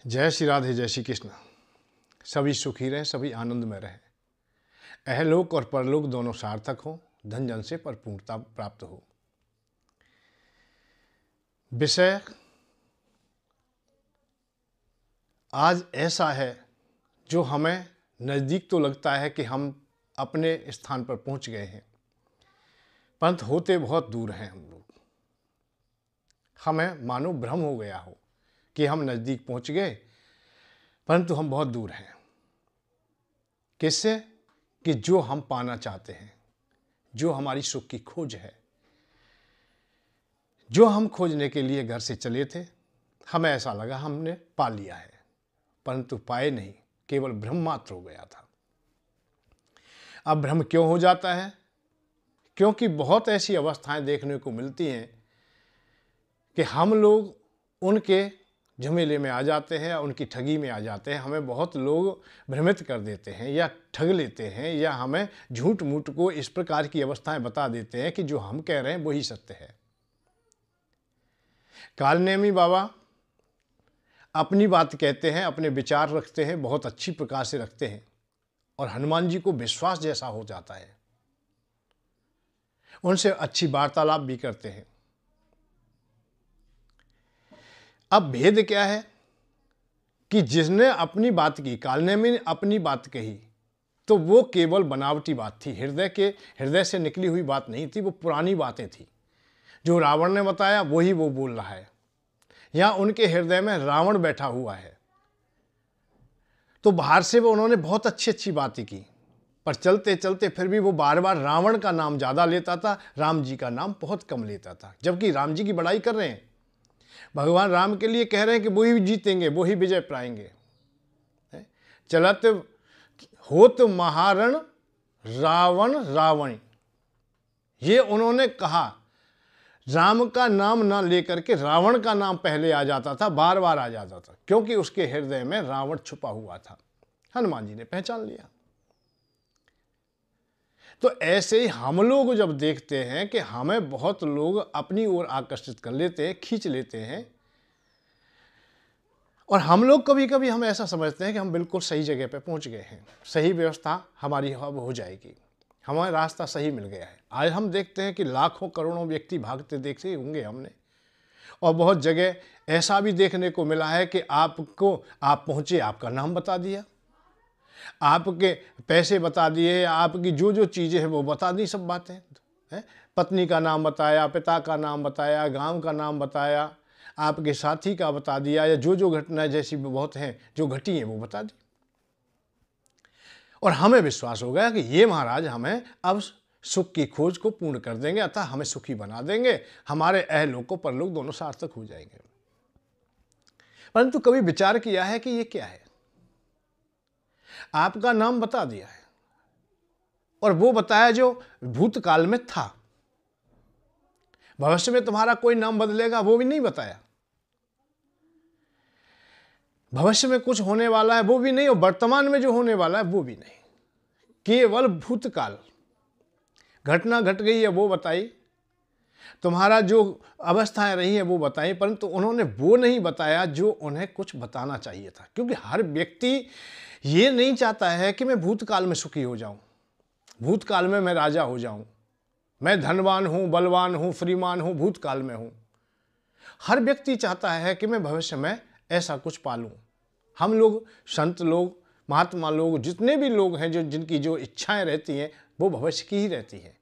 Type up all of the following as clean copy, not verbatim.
जय श्री राधे, जय श्री कृष्ण। सभी सुखी रहें, सभी आनंद में रहें, अहलोक और परलोक दोनों सार्थक हों, धन जन से परिपूर्णता प्राप्त हो। विषय आज ऐसा है जो हमें नज़दीक तो लगता है कि हम अपने स्थान पर पहुंच गए हैं, परंतु होते बहुत दूर हैं हम लोग। हमें मानो भ्रम हो गया हो कि हम नज़दीक पहुंच गए, परंतु हम बहुत दूर हैं। किससे? कि जो हम पाना चाहते हैं, जो हमारी सुख की खोज है, जो हम खोजने के लिए घर से चले थे, हमें ऐसा लगा हमने पा लिया है, परंतु पाए नहीं, केवल भ्रम मात्र हो गया था। अब भ्रम क्यों हो जाता है? क्योंकि बहुत ऐसी अवस्थाएं देखने को मिलती हैं कि हम लोग उनके झमेले में आ जाते हैं, उनकी ठगी में आ जाते हैं। हमें बहुत लोग भ्रमित कर देते हैं या ठग लेते हैं, या हमें झूठ मूठ को इस प्रकार की अवस्थाएं बता देते हैं कि जो हम कह रहे हैं वही सत्य है। कालनेमी बाबा अपनी बात कहते हैं, अपने विचार रखते हैं, बहुत अच्छी प्रकार से रखते हैं, और हनुमान जी को विश्वास जैसा हो जाता है। उनसे अच्छी वार्तालाप भी करते हैं। अब भेद क्या है कि जिसने अपनी बात की, कालनेमी ने अपनी बात कही, तो वो केवल बनावटी बात थी, हृदय से निकली हुई बात नहीं थी, वो पुरानी बातें थी। जो रावण ने बताया वही वो बोल रहा है, या उनके हृदय में रावण बैठा हुआ है। तो बाहर से वो उन्होंने बहुत अच्छी अच्छी बातें की, पर चलते चलते फिर भी वो बार बार रावण का नाम ज़्यादा लेता था, राम जी का नाम बहुत कम लेता था। जबकि राम जी की बड़ाई कर रहे हैं, भगवान राम के लिए कह रहे हैं कि वो ही जीतेंगे, वो ही विजय पाएंगे। चलत होत महारण रावण रावण, ये उन्होंने कहा। राम का नाम ना लेकर के रावण का नाम पहले आ जाता था, बार बार आ जाता था, क्योंकि उसके हृदय में रावण छुपा हुआ था। हनुमान जी ने पहचान लिया। तो ऐसे ही हम लोग जब देखते हैं कि हमें बहुत लोग अपनी ओर आकर्षित कर लेते हैं, खींच लेते हैं, और हम लोग कभी कभी हम ऐसा समझते हैं कि हम बिल्कुल सही जगह पे पहुंच गए हैं, सही व्यवस्था हमारी अब हो जाएगी, हमारा रास्ता सही मिल गया है। आज हम देखते हैं कि लाखों करोड़ों व्यक्ति भागते देखे होंगे हमने, और बहुत जगह ऐसा भी देखने को मिला है कि आप पहुंचे, आपका नाम बता दिया, आपके पैसे बता दिए, आपकी जो जो चीज़ें हैं वो बता दी, सब बातें हैं। पत्नी का नाम बताया, पिता का नाम बताया, गांव का नाम बताया, आपके साथी का बता दिया, या जो जो घटनाएं जैसी बहुत हैं जो घटी हैं वो बता दी, और हमें विश्वास हो गया कि ये महाराज हमें अब सुख की खोज को पूर्ण कर देंगे, अतः हमें सुखी बना देंगे, हमारे अहलोक को परलोक दोनों सार्थक हो जाएंगे। परंतु कभी विचार किया है कि ये क्या है? आपका नाम बता दिया है, और वो बताया जो भूतकाल में था। भविष्य में तुम्हारा कोई नाम बदलेगा वो भी नहीं बताया, भविष्य में कुछ होने वाला है वो भी नहीं, और वर्तमान में जो होने वाला है वो भी नहीं। केवल भूतकाल घटना घट गई है वो बताई, तुम्हारा जो अवस्थाएं रही हैं वो बताई, परंतु उन्होंने वो नहीं बताया जो उन्हें कुछ बताना चाहिए था। क्योंकि हर व्यक्ति ये नहीं चाहता है कि मैं भूतकाल में सुखी हो जाऊं, भूतकाल में मैं राजा हो जाऊं, मैं धनवान हूं, बलवान हूं, श्रीमान हूं, भूतकाल में हूं। हर व्यक्ति चाहता है कि मैं भविष्य में ऐसा कुछ पालूं। हम लोग, संत लोग, महात्मा लोग, जितने भी लोग हैं जिनकी जो इच्छाएं रहती हैं वो भविष्य की ही रहती हैं।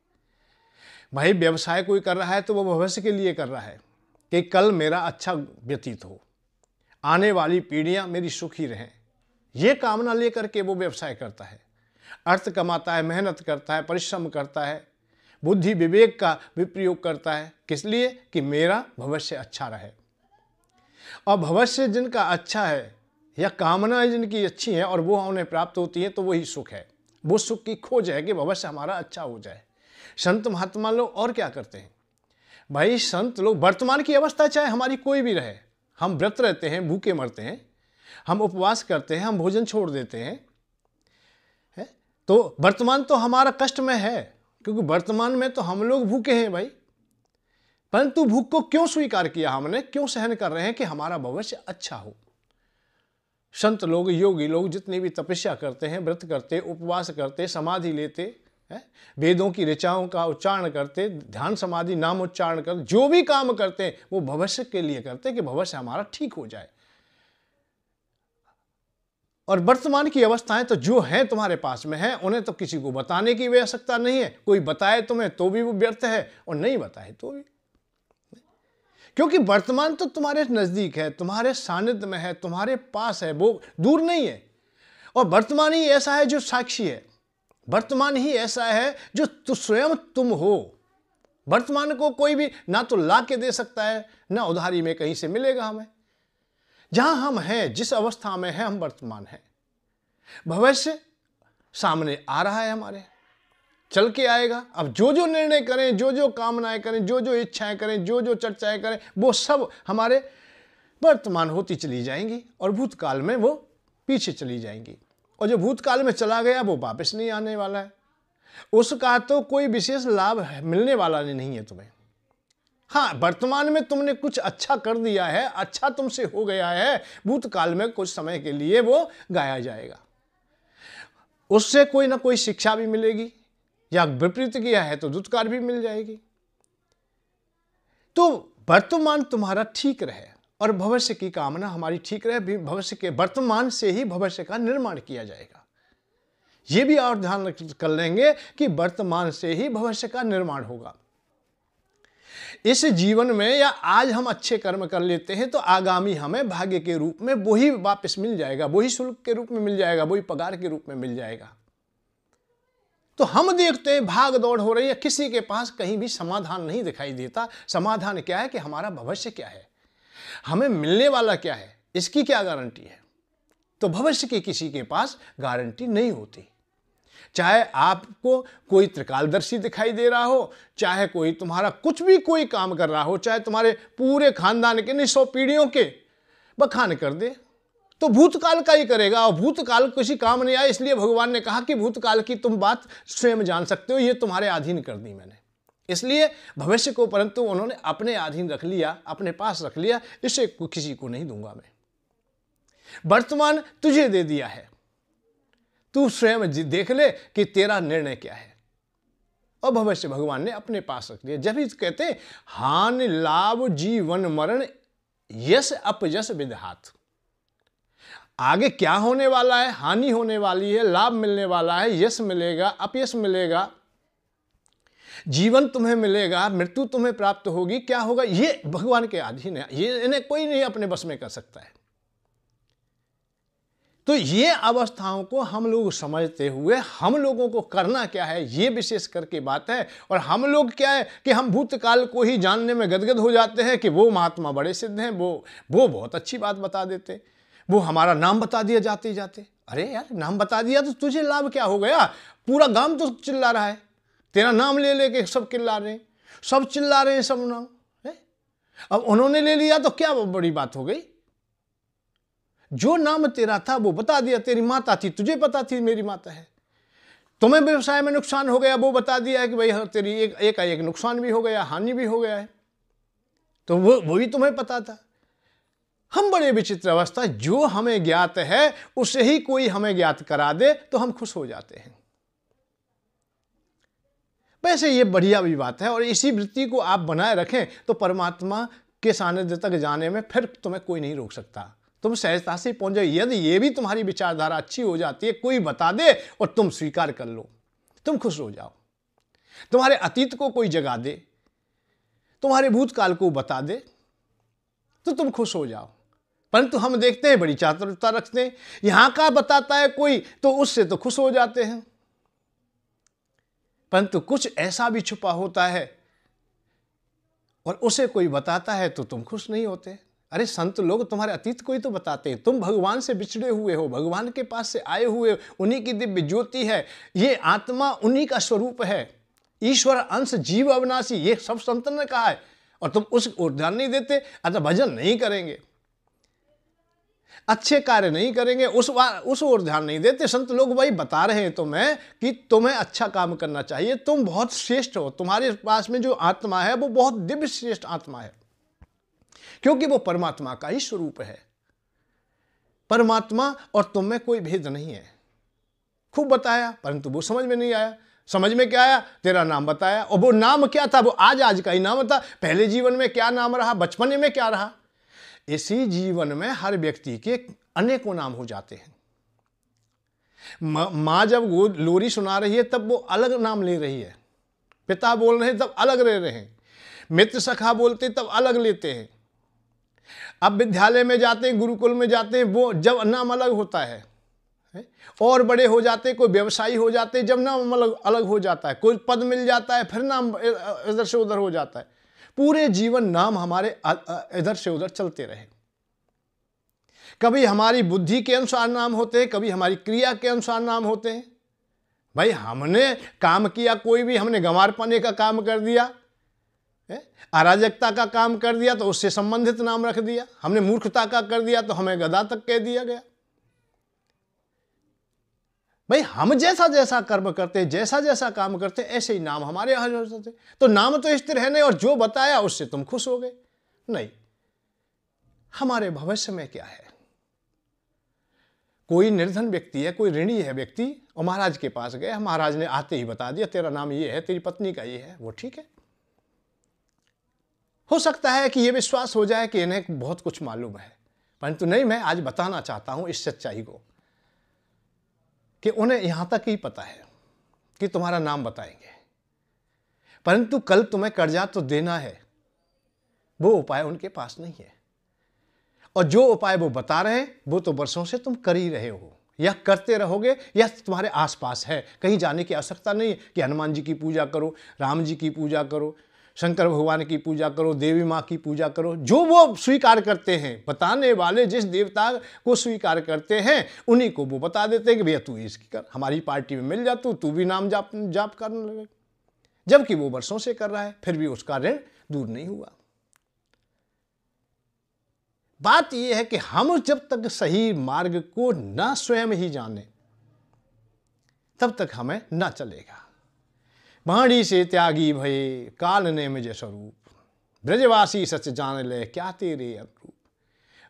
भाई व्यवसाय कोई कर रहा है तो वो भविष्य के लिए कर रहा है कि कल मेरा अच्छा व्यतीत हो, आने वाली पीढ़ियां मेरी सुखी रहें, ये कामना लेकर के वो व्यवसाय करता है, अर्थ कमाता है, मेहनत करता है, परिश्रम करता है, बुद्धि विवेक का विप्रयोग करता है। किस लिए? कि मेरा भविष्य अच्छा रहे। और भविष्य जिनका अच्छा है, या कामनाएं जिनकी अच्छी हैं और वो उन्हें प्राप्त होती हैं, तो वही सुख है। वो सुख की खोज है कि भविष्य हमारा अच्छा हो जाए। संत महात्मा लोग और क्या करते हैं भाई? संत लोग वर्तमान की अवस्था चाहे हमारी कोई भी रहे, हम व्रत रहते हैं, भूखे मरते हैं, हम उपवास करते हैं, हम भोजन छोड़ देते हैं, तो वर्तमान तो हमारा कष्ट में है, क्योंकि वर्तमान में तो हम लोग भूखे हैं भाई। परंतु भूख को क्यों स्वीकार किया हमने, क्यों सहन कर रहे हैं? कि हमारा भविष्य अच्छा हो। संत लोग, योगी लोग जितने भी तपस्या करते हैं, व्रत करते, उपवास करते, समाधि लेते हैं, वेदों की ऋचाओं का उच्चारण करते, ध्यान समाधि नाम उच्चारण करते, जो भी काम करते हैं वो भविष्य के लिए करते हैं कि भविष्य हमारा ठीक हो जाए। और वर्तमान की अवस्थाएं तो जो हैं तुम्हारे पास में हैं, उन्हें तो किसी को बताने की आवश्यकता नहीं है। कोई बताए तुम्हें तो भी वो व्यर्थ है, और नहीं बताए तो भी, क्योंकि वर्तमान तो तुम्हारे नजदीक है, तुम्हारे सानिध्य में है, तुम्हारे पास है, वो दूर नहीं है। और वर्तमान ही ऐसा है जो साक्षी है, वर्तमान ही ऐसा है जो स्वयं तुम हो। वर्तमान को कोई भी ना तो ला के दे सकता है, ना उधारी में कहीं से मिलेगा हमें। जहां हम हैं, जिस अवस्था में हैं, हम वर्तमान हैं। भविष्य सामने आ रहा है, हमारे चल के आएगा। अब जो जो निर्णय करें, जो जो कामनाएं करें, जो जो इच्छाएं करें, जो जो चर्चाएं करें, वो सब हमारे वर्तमान होती चली जाएंगी और भूतकाल में वो पीछे चली जाएंगी। और जो भूतकाल में चला गया वो वापस नहीं आने वाला है, उसका तो कोई विशेष लाभ मिलने वाला नहीं है तुम्हें। हाँ, वर्तमान में तुमने कुछ अच्छा कर दिया है, अच्छा तुमसे हो गया है, भूतकाल में कुछ समय के लिए वो गाया जाएगा, उससे कोई ना कोई शिक्षा भी मिलेगी, या विपरीत किया है तो दुत्कार भी मिल जाएगी। तो वर्तमान तुम्हारा ठीक रहे और भविष्य की कामना हमारी ठीक रहे। भविष्य के वर्तमान से ही भविष्य का निर्माण किया जाएगा। यह भी और ध्यान कर लेंगे कि वर्तमान से ही भविष्य का निर्माण होगा। इस जीवन में या आज हम अच्छे कर्म कर लेते हैं तो आगामी हमें भाग्य के रूप में वही वापस मिल जाएगा, वही शुल्क के रूप में मिल जाएगा, वही पगार के रूप में मिल जाएगा। तो हम देखते हैं भाग दौड़ हो रही है, किसी के पास कहीं भी समाधान नहीं दिखाई देता। समाधान क्या है कि हमारा भविष्य क्या है, हमें मिलने वाला क्या है, इसकी क्या गारंटी है। तो भविष्य की किसी के पास गारंटी नहीं होती। चाहे आपको कोई त्रिकालदर्शी दिखाई दे रहा हो, चाहे कोई तुम्हारा कुछ भी कोई काम कर रहा हो, चाहे तुम्हारे पूरे खानदान के 100 पीढ़ियों के बखान कर दे, तो भूतकाल का ही करेगा। और भूतकाल किसी काम नहीं आया, इसलिए भगवान ने कहा कि भूतकाल की तुम बात स्वयं जान सकते हो, ये तुम्हारे अधीन कर दी मैंने। इसलिए भविष्य को परंतु उन्होंने अपने अधीन रख लिया, अपने पास रख लिया, इसे किसी को नहीं दूंगा मैं। वर्तमान तुझे दे दिया है, तू स्वयं देख ले कि तेरा निर्णय क्या है। और भविष्य भगवान ने अपने पास रख लिया। जब ही कहते हैं हानि लाभ जीवन मरण यश अपयश विधात, आगे क्या होने वाला है, हानि होने वाली है, लाभ मिलने वाला है, यश मिलेगा, अपयश मिलेगा, जीवन तुम्हें मिलेगा, मृत्यु तुम्हें प्राप्त होगी, क्या होगा, ये भगवान के अधीन है। ये इन्हें कोई नहीं अपने बस में कर सकता है। तो ये अवस्थाओं को हम लोग समझते हुए हम लोगों को करना क्या है, ये विशेष करके बात है। और हम लोग क्या है कि हम भूतकाल को ही जानने में गदगद हो जाते हैं कि वो महात्मा बड़े सिद्ध हैं, वो बहुत अच्छी बात बता देते, वो हमारा नाम बता दिया जाते जाते। अरे यार, नाम बता दिया तो तुझे लाभ क्या हो गया? पूरा गांव तो चिल्ला रहा है, तेरा नाम ले लेके सब चिल्ला रहे हैं, सब चिल्ला रहे हैं, सब नाम है। अब उन्होंने ले लिया तो क्या बड़ी बात हो गई? जो नाम तेरा था वो बता दिया। तेरी माता थी, तुझे पता थी मेरी माता है। तुम्हें व्यवसाय में नुकसान हो गया, वो बता दिया है कि भाई तेरी एक नुकसान भी हो गया, हानि भी हो गया है, तो वो भी तुम्हें पता था। हम बड़े विचित्र अवस्था, जो हमें ज्ञात है उसे ही कोई हमें ज्ञात करा दे तो हम खुश हो जाते हैं। वैसे ये बढ़िया भी बात है, और इसी वृत्ति को आप बनाए रखें तो परमात्मा के सानिध्य तक जाने में फिर तुम्हें कोई नहीं रोक सकता। तुम सहजता से पहुंच जाओ। यदि ये भी तुम्हारी विचारधारा अच्छी हो जाती है, कोई बता दे और तुम स्वीकार कर लो, तुम खुश हो जाओ। तुम्हारे अतीत को कोई जगा दे, तुम्हारे भूतकाल को बता दे तो तुम खुश हो जाओ। परंतु हम देखते हैं बड़ी चातुरता रखते हैं, यहां का बताता है कोई तो उससे तो खुश हो जाते हैं, परंतु कुछ ऐसा भी छुपा होता है और उसे कोई बताता है तो तुम खुश नहीं होते। अरे संत लोग तुम्हारे अतीत को ही तो बताते हैं। तुम भगवान से बिछड़े हुए हो, भगवान के पास से आए हुए, उन्हीं की दिव्य ज्योति है, ये आत्मा उन्हीं का स्वरूप है, ईश्वर अंश जीव अविनाशी, ये सब संत ने कहा है। और तुम उस ओर ध्यान नहीं देते, अच्छा भजन नहीं करेंगे, अच्छे कार्य नहीं करेंगे, उस ओर ध्यान नहीं देते। संत लोग वही बता रहे हैं तुम्हें कि तुम्हें अच्छा काम करना चाहिए, तुम बहुत श्रेष्ठ हो, तुम्हारे पास में जो आत्मा है वो बहुत दिव्य श्रेष्ठ आत्मा है, क्योंकि वो परमात्मा का ही स्वरूप है। परमात्मा और तुम में कोई भेद नहीं है। खूब बताया, परंतु वो समझ में नहीं आया। समझ में क्या आया? तेरा नाम बताया, और वो नाम क्या था? वो आज का ही नाम था। पहले जीवन में क्या नाम रहा, बचपने में क्या रहा। इसी जीवन में हर व्यक्ति के अनेकों नाम हो जाते हैं। माँ जब वो लोरी सुना रही है तब वो अलग नाम ले रही है, पिता बोल रहे हैं तब अलग रह रहे हैं, मित्र सखा बोलते तब अलग लेते हैं। अब विद्यालय में जाते हैं, गुरुकुल में जाते हैं, वो जब नाम अलग होता है। और बड़े हो जाते हैं, कोई व्यवसायी हो जाते हैं, जब नाम अलग अलग हो जाता है, कोई पद मिल जाता है, फिर नाम इधर से उधर हो जाता है। पूरे जीवन नाम हमारे इधर से उधर चलते रहे। कभी हमारी बुद्धि के अनुसार नाम होते हैं, कभी हमारी क्रिया के अनुसार नाम होते हैं। भाई हमने काम किया, कोई भी हमने गंवारपने का काम कर दिया, अराजकता का काम कर दिया तो उससे संबंधित नाम रख दिया। हमने मूर्खता का कर दिया तो हमें गधा तक कह दिया गया। भाई हम जैसा जैसा कर्म करते, जैसा जैसा काम करते, ऐसे ही नाम हमारे यहाँ होते। तो नाम तो स्थिर है नहीं, और जो बताया उससे तुम खुश हो गए नहीं। हमारे भविष्य में क्या है? कोई निर्धन व्यक्ति है, कोई ऋणी है व्यक्ति, और महाराज के पास गए, महाराज ने आते ही बता दिया तेरा नाम ये है, तेरी पत्नी का ये है। वो ठीक है, हो सकता है कि ये विश्वास हो जाए कि इन्हें बहुत कुछ मालूम है, परंतु नहीं, मैं आज बताना चाहता हूं इस सच्चाई को कि उन्हें यहां तक ही पता है कि तुम्हारा नाम बताएंगे, परंतु कल तुम्हें कर्जा तो देना है, वो उपाय उनके पास नहीं है। और जो उपाय वो बता रहे हैं वो तो वर्षों से तुम कर ही रहे हो, या करते रहोगे, या तुम्हारे आसपास है। कहीं जाने की आवश्यकता नहीं है कि हनुमान जी की पूजा करो, राम जी की पूजा करो, शंकर भगवान की पूजा करो, देवी माँ की पूजा करो। जो वो स्वीकार करते हैं, बताने वाले जिस देवता को स्वीकार करते हैं उन्हीं को वो बता देते हैं कि भैया तू इसकी कर, हमारी पार्टी में मिल जा, तू भी नाम जाप करने लगे। जबकि वो वर्षों से कर रहा है, फिर भी उसका ऋण दूर नहीं हुआ। बात यह है कि हम जब तक सही मार्ग को न स्वयं ही जाने तब तक हमें न चलेगा। वाणी से त्यागी भये काल ने मुझे स्वरूप, ब्रजवासी सच जान ले क्या तेरे अनुरूप।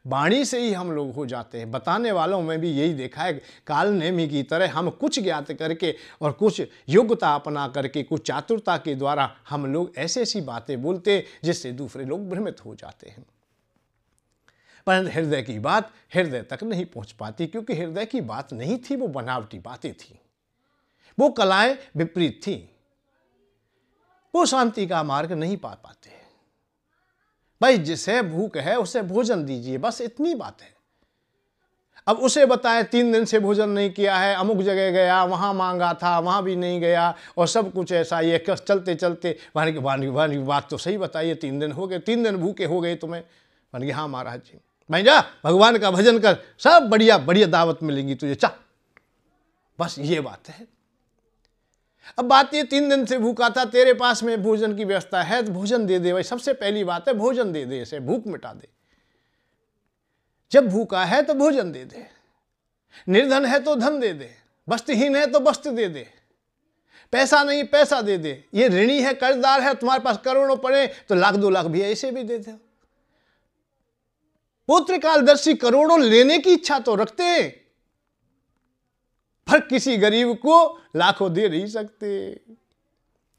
वाणी से ही हम लोग हो जाते हैं। बताने वालों में भी यही देखा है, काल नेमी की तरह हम कुछ ज्ञात करके और कुछ योग्यता अपना करके, कुछ चातुरता के द्वारा हम लोग ऐसी ऐसी बातें बोलते जिससे दूसरे लोग भ्रमित हो जाते हैं। परंतु हृदय की बात हृदय तक नहीं पहुंच पाती, क्योंकि हृदय की बात नहीं थी, वो बनावटी बातें थी, वो कलाएं विपरीत थी, वो शांति का मार्ग नहीं पा पाते। भाई जिसे भूख है उसे भोजन दीजिए, बस इतनी बात है। अब उसे बताएं 3 दिन से भोजन नहीं किया है, अमुक जगह गया, वहां मांगा था, वहां भी नहीं गया, और सब कुछ ऐसा ये चलते चलते वानी बात तो सही बताइए, 3 दिन हो गए, 3 दिन भूखे हो गए तुम्हें। मान गया हाँ महाराज जी, भाई जा भगवान का भजन कर, सब बढ़िया बढ़िया दावत मिलेंगी तुझे, चा। बस ये बात है। अब बात ये 3 दिन से भूखा था, तेरे पास में भोजन की व्यवस्था है तो भोजन दे दे। भाई सबसे पहली बात है भोजन दे दे, इसे भूख मिटा दे। जब भूखा है तो भोजन दे दे, निर्धन है तो धन दे दे, वस्त्रहीन है तो वस्त्र दे दे, पैसा नहीं पैसा दे दे। ये ऋणी है, कर्जदार है, तुम्हारे पास करोड़ों पड़े तो 1 लाख 2 लाख भी ऐसे भी दे दे। पुत्र कालदर्शी करोड़ों लेने की इच्छा तो रखते हैं, पर किसी गरीब को लाखों दे नहीं सकते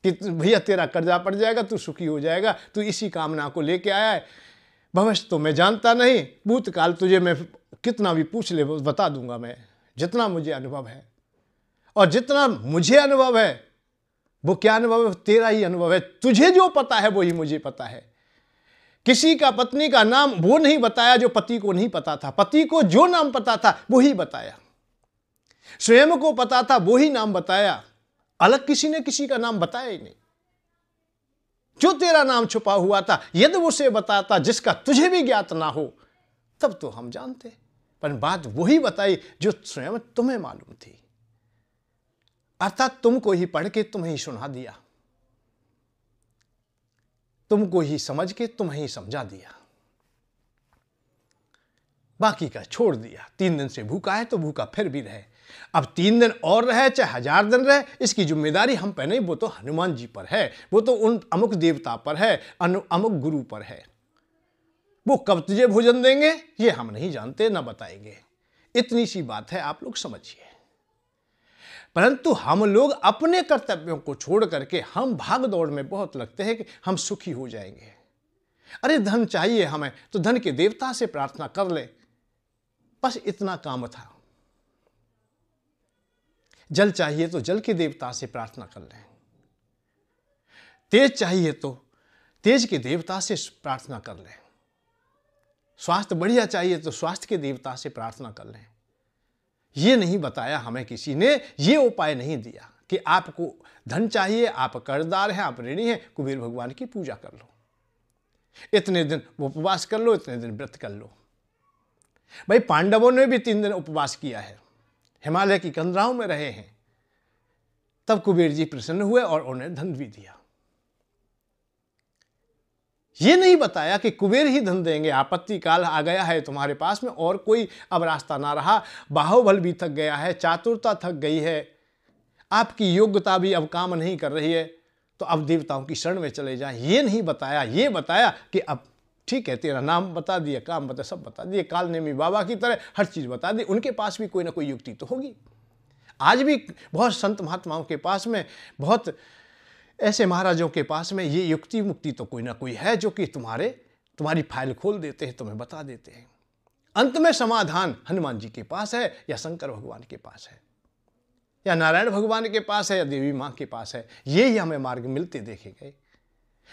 कि भैया तेरा कर्जा पड़ जाएगा, तू सुखी हो जाएगा, तू इसी कामना को लेके आया है। भविष्य तो मैं जानता नहीं, भूतकाल तुझे मैं कितना भी पूछ ले बता दूंगा मैं, जितना मुझे अनुभव है। और जितना मुझे अनुभव है वो क्या अनुभव है, तेरा ही अनुभव है। तुझे जो पता है वही मुझे पता है। किसी का पत्नी का नाम वो नहीं बताया जो पति को नहीं पता था, पति को जो नाम पता था वही बताया, स्वयं को पता था वही नाम बताया, अलग किसी ने किसी का नाम बताया ही नहीं। जो तेरा नाम छुपा हुआ था यदि उसे बताता जिसका तुझे भी ज्ञात ना हो तब तो हम जानते, पर बात वही बताई जो स्वयं तुम्हें मालूम थी, अर्थात तुमको ही पढ़ के तुम्हें ही सुना दिया, तुमको ही समझ के तुम्हें ही समझा दिया, बाकी का छोड़ दिया। 3 दिन से भूखा है तो भूखा फिर भी रहे, अब 3 दिन और रहे चाहे 1000 दिन रहे, इसकी जिम्मेदारी हम पे नहीं, वो तो हनुमान जी पर है, वो तो उन अमुक देवता पर है, अमुक गुरु पर है। वो कब तुझे भोजन देंगे ये हम नहीं जानते, ना बताएंगे। इतनी सी बात है, आप लोग समझिए। परंतु हम लोग अपने कर्तव्यों को छोड़ करके हम भाग दौड़ में बहुत लगते हैं कि हम सुखी हो जाएंगे। अरे धन चाहिए हमें तो धन के देवता से प्रार्थना कर ले, बस इतना काम था। जल चाहिए तो जल के देवता से प्रार्थना कर लें, तेज चाहिए तो तेज के देवता से प्रार्थना कर लें, स्वास्थ्य बढ़िया चाहिए तो स्वास्थ्य के देवता से प्रार्थना कर लें। ये नहीं बताया हमें किसी ने, ये उपाय नहीं दिया कि आपको धन चाहिए, आप कर्जदार हैं, आप ऋणी हैं, कुबेर भगवान की पूजा कर लो, इतने दिन उपवास कर लो, इतने दिन व्रत कर लो। भाई पांडवों ने भी 3 दिन उपवास किया है, हिमालय की कंदराओं में रहे हैं, तब कुबेर जी प्रसन्न हुए और उन्हें धन भी दिया। ये नहीं बताया कि कुबेर ही धन देंगे, आपत्ति काल आ गया है तुम्हारे पास में और कोई अब रास्ता ना रहा, बाहुबल भी थक गया है, चातुरता थक गई है, आपकी योग्यता भी अब काम नहीं कर रही है, तो अब देवताओं की शरण में चले जाएं। ये नहीं बताया, ये बताया कि अब ठीक है, तेरा नाम बता दिया, काम बता, सब बता दिए, कालनेमी बाबा की तरह हर चीज बता दी। उनके पास भी कोई ना कोई युक्ति तो होगी। आज भी बहुत संत महात्माओं के पास में, बहुत ऐसे महाराजों के पास में ये युक्ति मुक्ति तो कोई ना कोई है जो कि तुम्हारी फाइल खोल देते हैं, तुम्हें बता देते हैं। अंत में समाधान हनुमान जी के पास है या शंकर भगवान के पास है या नारायण भगवान के पास है या देवी माँ के पास है। ये ही हमें मार्ग मिलते देखे गए।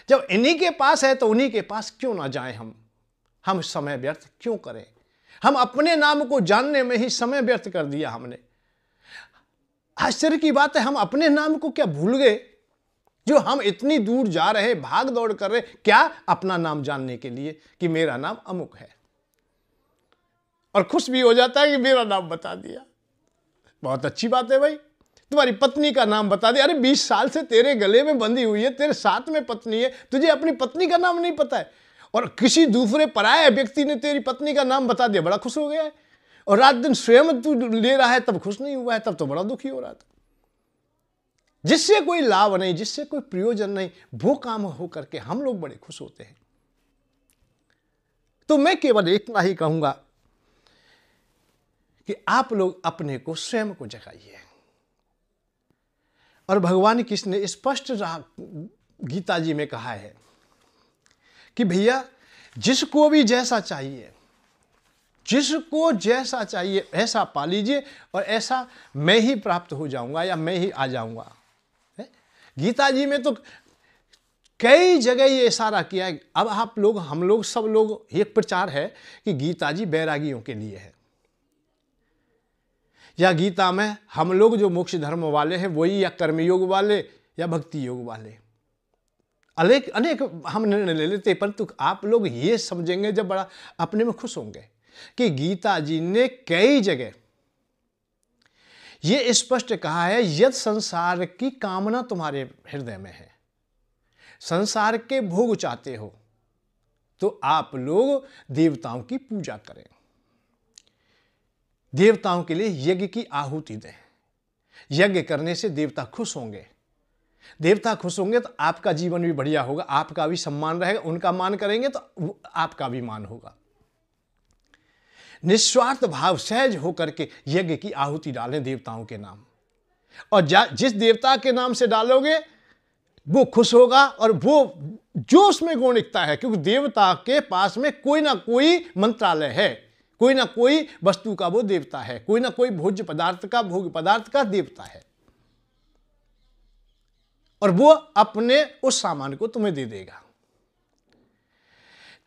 जब इन्हीं के पास है तो उन्हीं के पास क्यों ना जाएं हम समय व्यर्थ क्यों करें? हम अपने नाम को जानने में ही समय व्यर्थ कर दिया हमने। आश्चर्य की बात है, हम अपने नाम को क्या भूल गए? जो हम इतनी दूर जा रहे, भाग दौड़ कर रहे, क्या अपना नाम जानने के लिए कि मेरा नाम अमुक है, और खुश भी हो जाता है कि मेरा नाम बता दिया। बहुत अच्छी बात है भाई, तुम्हारी पत्नी का नाम बता दिया। अरे 20 साल से तेरे गले में बंधी हुई है, तेरे साथ में पत्नी है, तुझे अपनी पत्नी का नाम नहीं पता है, और किसी दूसरे पराये व्यक्ति ने तेरी पत्नी का नाम बता दिया, बड़ा खुश हो गया है। और रात दिन स्वयं तू ले रहा है तब खुश नहीं हुआ है, तब तो बड़ा दुखी हो रहा था। जिससे कोई लाभ नहीं, जिससे कोई प्रयोजन नहीं, वो काम हो करके हम लोग बड़े खुश होते हैं। तो मैं केवल इतना ही कहूंगा कि आप लोग अपने को स्वयं को जगाइए। और भगवान कृष्ण ने स्पष्ट गीता जी में कहा है कि भैया जिसको भी जैसा चाहिए, जिसको जैसा चाहिए ऐसा पा लीजिए, और ऐसा मैं ही प्राप्त हो जाऊंगा या मैं ही आ जाऊंगा। गीता जी में तो कई जगह ये इशारा किया है। अब आप लोग, हम लोग, सब लोग, एक प्रचार है कि गीता जी बैरागियों के लिए है, या गीता में हम लोग जो मोक्ष धर्म वाले हैं वही, या कर्मयोग वाले या भक्ति योग वाले, अनेक हम निर्णय ले लेते। परंतु आप लोग ये समझेंगे जब बड़ा अपने में खुश होंगे कि गीता जी ने कई जगह ये स्पष्ट कहा है, यदि संसार की कामना तुम्हारे हृदय में है, संसार के भोग चाहते हो, तो आप लोग देवताओं की पूजा करें, देवताओं के लिए यज्ञ की आहुति दें। यज्ञ करने से देवता खुश होंगे, देवता खुश होंगे तो आपका जीवन भी बढ़िया होगा, आपका भी सम्मान रहेगा, उनका मान करेंगे तो आपका भी मान होगा। निस्वार्थ भाव सहज होकर के यज्ञ की आहुति डालें देवताओं के नाम, और जिस देवता के नाम से डालोगे वो खुश होगा, और वो जो उसमें गुणिकता है, क्योंकि देवता के पास में कोई ना कोई मंत्रालय है, कोई ना कोई वस्तु का वो देवता है, कोई ना कोई भोज्य पदार्थ का, भोग पदार्थ का देवता है, और वो अपने उस सामान को तुम्हें दे देगा।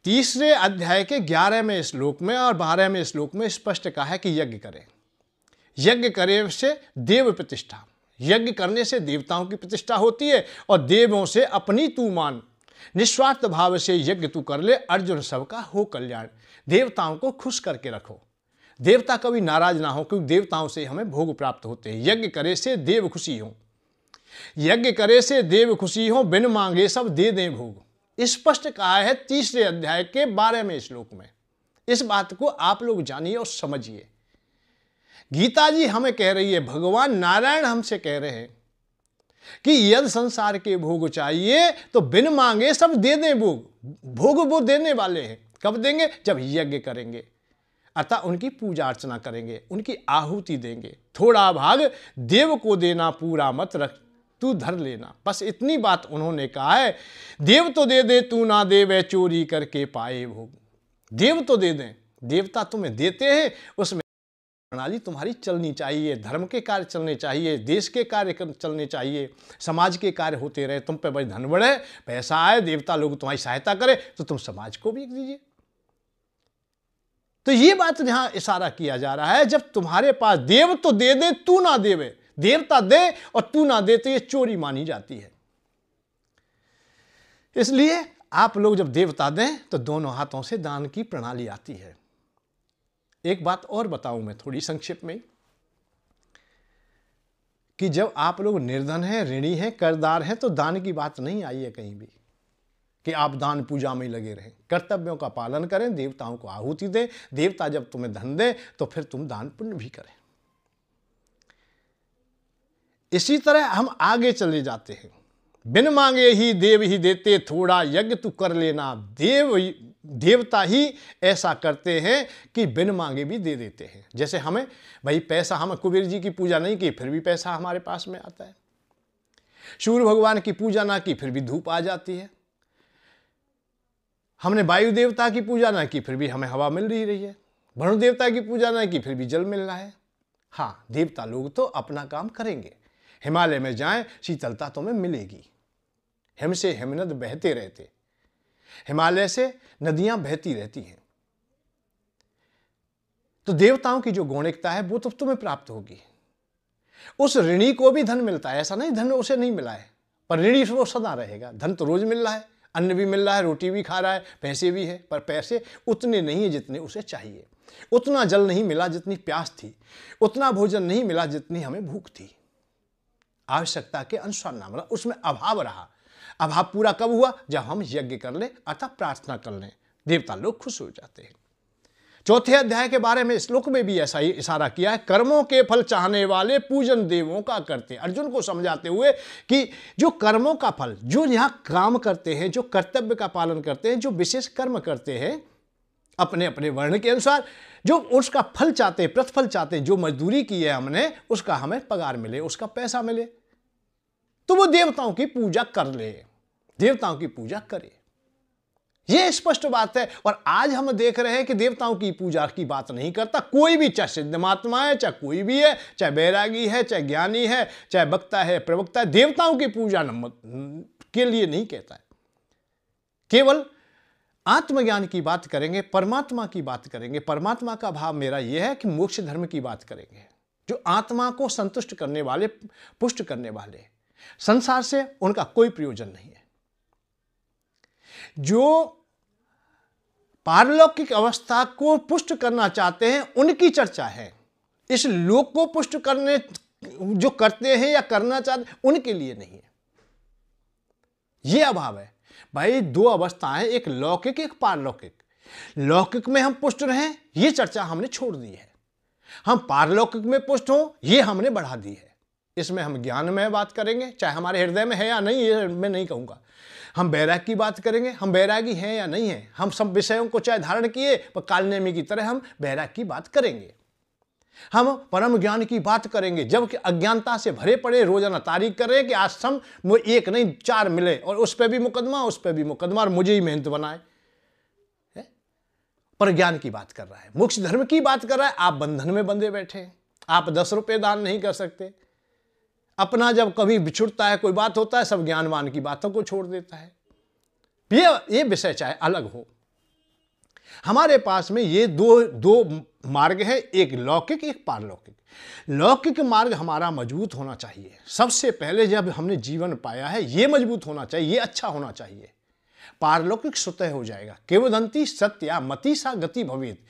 3 अध्याय के 11वें श्लोक में और 12वें श्लोक में स्पष्ट कहा है कि यज्ञ करें। यज्ञ करने से देव प्रतिष्ठा, यज्ञ करने से देवताओं की प्रतिष्ठा होती है, और देवों से अपनी तू मान, निस्वार्थ भाव से यज्ञ तू कर ले, अर्जुन सबका हो कल्याण। देवताओं को खुश करके रखो, देवता कभी नाराज ना हो, क्योंकि देवताओं से हमें भोग प्राप्त होते हैं। यज्ञ करे से देव खुशी हो, यज्ञ करे से देव खुशी हो, बिन मांगे सब दे दें भोग। स्पष्ट कहा है 3 अध्याय के 12वें श्लोक में। इस बात को आप लोग जानिए और समझिए। गीता जी हमें कह रही है, भगवान नारायण हमसे कह रहे हैं कि यदि संसार के भोग चाहिए तो बिन मांगे सब दे दें भोग। भोग वो देने वाले हैं, कब देंगे? जब यज्ञ करेंगे। अतः उनकी पूजा अर्चना करेंगे, उनकी आहुति देंगे। थोड़ा भाग देव को देना, पूरा मत रख तू धर लेना। बस इतनी बात उन्होंने कहा है। देव तो दे दे तू ना दे, वह चोरी करके पाए भोग। देव तो दे दें, देवता तुम्हें देते हैं, उसमें प्रणाली तुम्हारी चलनी चाहिए, धर्म के कार्य चलने चाहिए, देश के कार्य चलने चाहिए, समाज के कार्य होते रहे। तुम पे भाई धन बढ़े, पैसा आए, देवता लोग तुम्हारी सहायता करे, तो तुम समाज को भी दीजिए। तो ये बात यहां इशारा किया जा रहा है, जब तुम्हारे पास देव तो दे दे तू ना देवे, देवता दे और तू ना दे तो ये चोरी मानी जाती है। इसलिए आप लोग जब देवता दें तो दोनों हाथों से दान की प्रणाली आती है। एक बात और बताऊं मैं थोड़ी संक्षिप्त में, कि जब आप लोग निर्धन हैं, ऋणी हैं, कर्जदार हैं, तो दान की बात नहीं आई है कहीं भी कि आप दान पूजा में लगे रहें। कर्तव्यों का पालन करें, देवताओं को आहुति दें। देवता जब तुम्हें धन दें तो फिर तुम दान पुण्य भी करें। इसी तरह हम आगे चले जाते हैं। बिन मांगे ही देव ही देते, थोड़ा यज्ञ तू कर लेना। देवता ही ऐसा करते हैं कि बिन मांगे भी दे देते हैं। जैसे हमें भाई पैसा, हम कुबेर जी की पूजा नहीं की फिर भी पैसा हमारे पास में आता है। सूर्य भगवान की पूजा ना की फिर भी धूप आ जाती है। हमने वायु देवता की पूजा ना की फिर भी हमें हवा मिल रही है। वरुण देवता की पूजा ना की फिर भी जल मिल रहा है। हाँ, देवता लोग तो अपना काम करेंगे। हिमालय में जाएं, शीतलता तुम्हें मिलेगी। हिम से हिमनद बहते रहते, हिमालय से नदियां बहती रहती हैं। तो देवताओं की जो गौणिकता है वो तो तुम्हें प्राप्त होगी। उस ऋणी को भी धन मिलता है, ऐसा नहीं धन उसे नहीं मिला है, पर ऋणी वो सदा रहेगा। धन तो रोज मिल रहा है, अन्न भी मिल रहा है, रोटी भी खा रहा है, पैसे भी है, पर पैसे उतने नहीं है जितने उसे चाहिए। उतना जल नहीं मिला जितनी प्यास थी, उतना भोजन नहीं मिला जितनी हमें भूख थी। आवश्यकता के अनुसार ना मिला, उसमें अभाव रहा। अभाव पूरा कब हुआ? जब हम यज्ञ कर लें अर्थात प्रार्थना कर लें, देवता लोग खुश हो जाते हैं। चौथे अध्याय के बारे में श्लोक में भी ऐसा ही इशारा किया है। कर्मों के फल चाहने वाले पूजन देवों का करते। अर्जुन को समझाते हुए कि जो कर्मों का फल, जो यहां काम करते हैं, जो कर्तव्य का पालन करते हैं, जो विशेष कर्म करते हैं अपने अपने वर्ण के अनुसार, जो उसका फल चाहते हैं, प्रतिफल चाहते हैं, जो मजदूरी की है हमने, उसका हमें पगार मिले, उसका पैसा मिले, तो वो देवताओं की पूजा कर ले, देवताओं की पूजा करे। यह स्पष्ट बात है। और आज हम देख रहे हैं कि देवताओं की पूजा की बात नहीं करता कोई भी, चाहे सिद्ध महात्मा है, चाहे कोई भी है, चाहे बैरागी है, चाहे ज्ञानी है, चाहे वक्ता है, प्रवक्ता है, देवताओं की पूजा के लिए नहीं कहता है। केवल आत्मज्ञान की बात करेंगे, परमात्मा की बात करेंगे। परमात्मा का भाव मेरा यह है कि मोक्ष धर्म की बात करेंगे, जो आत्मा को संतुष्ट करने वाले, पुष्ट करने वाले। संसार से उनका कोई प्रयोजन नहीं है। जो पारलौकिक अवस्था को पुष्ट करना चाहते हैं उनकी चर्चा है। इस लोक को पुष्ट करने जो करते हैं या करना चाहते हैं उनके लिए नहीं है। यह अभाव है भाई। दो अवस्थाएं, एक लौकिक एक पारलौकिक। लौकिक में हम पुष्ट रहें, यह चर्चा हमने छोड़ दी है। हम पारलौकिक में पुष्ट हों, यह हमने बढ़ा दी है। इसमें हम ज्ञान में बात करेंगे, चाहे हमारे हृदय में है या नहीं, ये मैं नहीं कहूंगा। हम बैराग की बात करेंगे, हम बैरागी हैं या नहीं हैं। हम सब विषयों को चाहे धारण किए, पर कालनेमी की तरह हम बैराग की बात करेंगे। हम परम ज्ञान की बात करेंगे, जबकि अज्ञानता से भरे पड़े रोजाना तारीख कर रहे हैं कि आज सम एक नहीं 4 मिले, और उस पर भी मुकदमा, उस पर भी मुकदमा, और मुझे ही मेहनत बनाए। पर ज्ञान की बात कर रहा है, मोक्ष धर्म की बात कर रहा है। आप बंधन में बंधे बैठे हैं, आप 10 रुपये दान नहीं कर सकते। अपना जब कभी बिछुड़ता है, कोई बात होता है, सब ज्ञानवान की बातों को छोड़ देता है। ये विषय चाहे अलग हो, हमारे पास में ये दो मार्ग है, एक लौकिक एक पारलौकिक। लौकिक मार्ग हमारा मजबूत होना चाहिए। सबसे पहले जब हमने जीवन पाया है, ये मजबूत होना चाहिए, ये अच्छा होना चाहिए। पारलौकिक स्वतः हो जाएगा। केवदंती सत्या मति सा गति भवेत।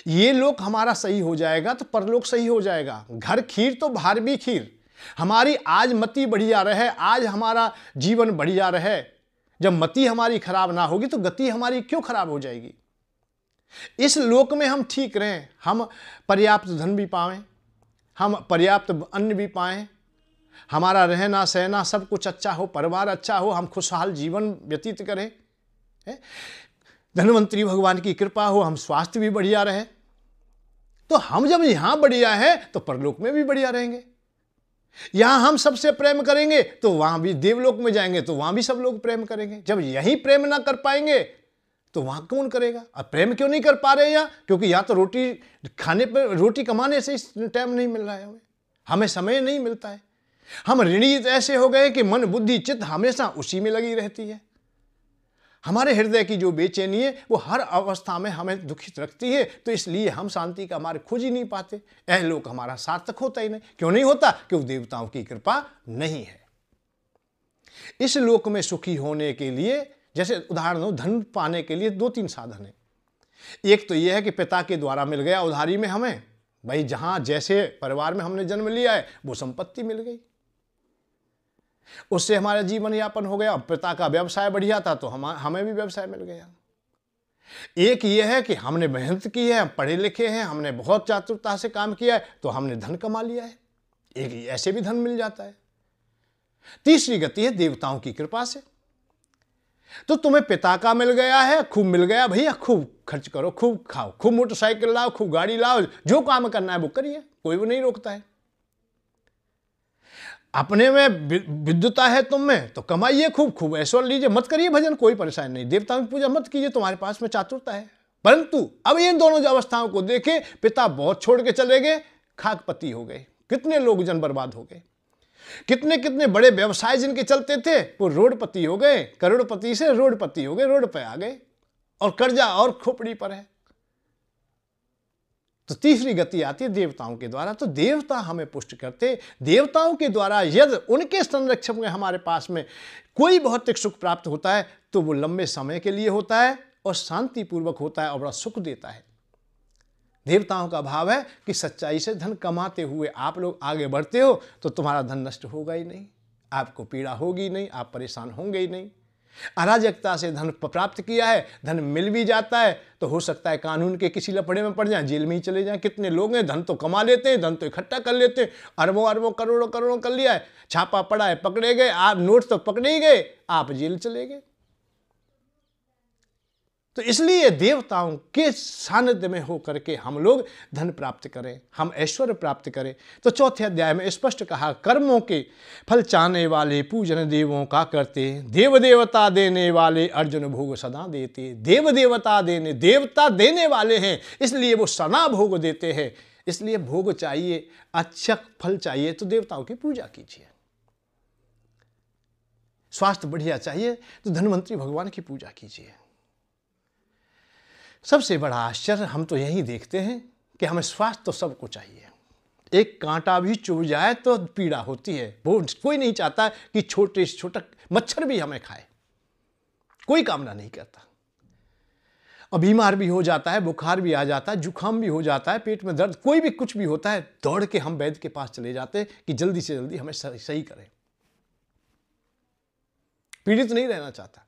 ये लोक हमारा सही हो जाएगा तो परलोक सही हो जाएगा। घर खीर तो बाहर भी खीर। हमारी आज मति बढ़िया रहे, आज हमारा जीवन बढ़िया रहे। जब मति हमारी खराब ना होगी तो गति हमारी क्यों खराब हो जाएगी। इस लोक में हम ठीक रहें, हम पर्याप्त धन भी पाएं, हम पर्याप्त अन्न भी पाएं, हमारा रहना सहना सब कुछ अच्छा हो, परिवार अच्छा हो, हम खुशहाल जीवन व्यतीत करें, धन्वंतरी भगवान की कृपा हो, हम स्वास्थ्य भी बढ़िया रहे, तो हम जब यहां बढ़िया है तो परलोक में भी बढ़िया रहेंगे। यहां हम सबसे प्रेम करेंगे तो वहां भी देवलोक में जाएंगे तो वहां भी सब लोग प्रेम करेंगे। जब यही प्रेम ना कर पाएंगे तो वहां कौन करेगा? अब प्रेम क्यों नहीं कर पा रहे यहाँ? क्योंकि यहाँ तो रोटी खाने पर, रोटी कमाने से टाइम नहीं मिल रहा है, हमें समय नहीं मिलता है। हम ऋणी ऐसे हो गए कि मन बुद्धि चित्त हमेशा उसी में लगी रहती है। हमारे हृदय की जो बेचैनी है वो हर अवस्था में हमें दुखित रखती है, तो इसलिए हम शांति का मार्ग खोज ही नहीं पाते। लोक हमारा सार्थक होता ही नहीं। क्यों नहीं होता? क्योंकि देवताओं की कृपा नहीं है। इस लोक में सुखी होने के लिए, जैसे उदाहरण दो, धन पाने के लिए 2-3 साधन है। एक तो यह है कि पिता के द्वारा मिल गया उधारी में हमें, भाई जहां जैसे परिवार में हमने जन्म लिया है वो संपत्ति मिल गई, उससे हमारा जीवन यापन हो गया। पिता का व्यवसाय बढ़िया था तो हमें भी व्यवसाय मिल गया। एक यह है कि हमने मेहनत की है, हम पढ़े लिखे हैं, हमने बहुत चातुरता से काम किया है तो हमने धन कमा लिया है। एक ऐसे भी धन मिल जाता है। तीसरी गति है देवताओं की कृपा से। तो तुम्हें पिता का मिल गया है, खूब मिल गया भैया, खूब खर्च करो, खूब खाओ, खूब मोटरसाइकिल लाओ, खूब गाड़ी लाओ, जो काम करना है वो करिए, कोई वो नहीं रोकता है। अपने में विद्युता है तुम में तो कमाइए, खूब खूब ऐश्वर्य लीजिए, मत करिए भजन, कोई परेशानी नहीं। देवताओं की पूजा मत कीजिए, तुम्हारे पास में चातुरता है। परंतु अब इन दोनों अवस्थाओं को देखे, पिता बहुत छोड़ के चले गए, खाकपति हो गए, कितने लोग जन बर्बाद हो गए। कितने कितने बड़े व्यवसाय जिनके चलते थे वो रोडपति हो गए, करोड़पति से रोडपति हो गए, रोड पे आ गए, और कर्जा और खोपड़ी पर है। तो तीसरी गति आती है देवताओं के द्वारा। तो देवता हमें पुष्ट करते। देवताओं के द्वारा यदि उनके संरक्षण में हमारे पास में कोई भौतिक सुख प्राप्त होता है तो वो लंबे समय के लिए होता है और शांतिपूर्वक होता है और बड़ा सुख देता है। देवताओं का भाव है कि सच्चाई से धन कमाते हुए आप लोग आगे बढ़ते हो तो तुम्हारा धन नष्ट होगा ही नहीं, आपको पीड़ा होगी नहीं, आप परेशान होंगे ही नहीं। अराजकता से धन प्राप्त किया है, धन मिल भी जाता है तो हो सकता है कानून के किसी लफड़े में पड़ जाए, जेल में ही चले जाएं। कितने लोग हैं, धन तो कमा लेते हैं, धन तो इकट्ठा कर लेते हैं, अरबों अरबों करोड़ों करोड़ों कर लिया है, छापा पड़ा है, पकड़े गए, आप नोट तो पकड़े ही गए, आप जेल चले गए। तो इसलिए देवताओं के सानिध्य में होकर के हम लोग धन प्राप्त करें, हम ऐश्वर्य प्राप्त करें। तो चौथे अध्याय में स्पष्ट कहा, कर्मों के फल चाहने वाले पूजन देवों का करते, देव देवता देने वाले अर्जुन भोग सदा देते। देव देवता देने, देवता देने वाले हैं इसलिए वो सदा भोग देते हैं। इसलिए भोग चाहिए, अच्छा फल चाहिए तो देवताओं की पूजा कीजिए। स्वास्थ्य बढ़िया चाहिए तो धनवंतरी भगवान की पूजा कीजिए। सबसे बड़ा आश्चर्य हम तो यही देखते हैं कि हमें स्वास्थ्य तो सबको चाहिए, एक कांटा भी चुभ जाए तो पीड़ा होती है। वो कोई नहीं चाहता कि छोटे से छोटा मच्छर भी हमें खाए, कोई कामना नहीं करता। और बीमार भी हो जाता है, बुखार भी आ जाता है, जुकाम भी हो जाता है, पेट में दर्द, कोई भी कुछ भी होता है, दौड़ के हम वैद्य के पास चले जाते हैं कि जल्दी से जल्दी हमें सही करें। पीड़ित नहीं रहना चाहता,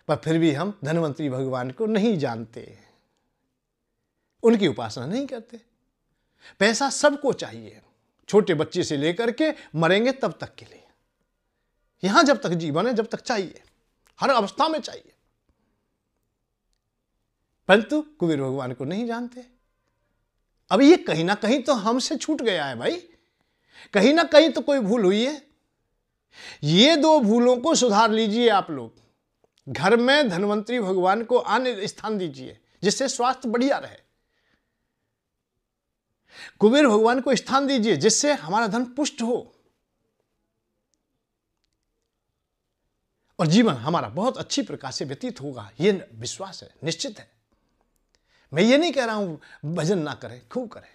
पर फिर भी हम धनवंतरी भगवान को नहीं जानते, उनकी उपासना नहीं करते। पैसा सबको चाहिए, छोटे बच्चे से लेकर के मरेंगे तब तक के लिए, यहां जब तक जीवन है जब तक चाहिए, हर अवस्था में चाहिए। परंतु कुबेर भगवान को नहीं जानते। अब ये कहीं ना कहीं तो हमसे छूट गया है भाई, कहीं ना कहीं तो कोई भूल हुई है। ये 2 भूलों को सुधार लीजिए आप लोग। घर में धनवंतरी भगवान को आने स्थान दीजिए जिससे स्वास्थ्य बढ़िया रहे। कुबेर भगवान को स्थान दीजिए जिससे हमारा धन पुष्ट हो और जीवन हमारा बहुत अच्छी प्रकार से व्यतीत होगा। यह विश्वास है, निश्चित है। मैं ये नहीं कह रहा हूं भजन ना करें, खूब करें,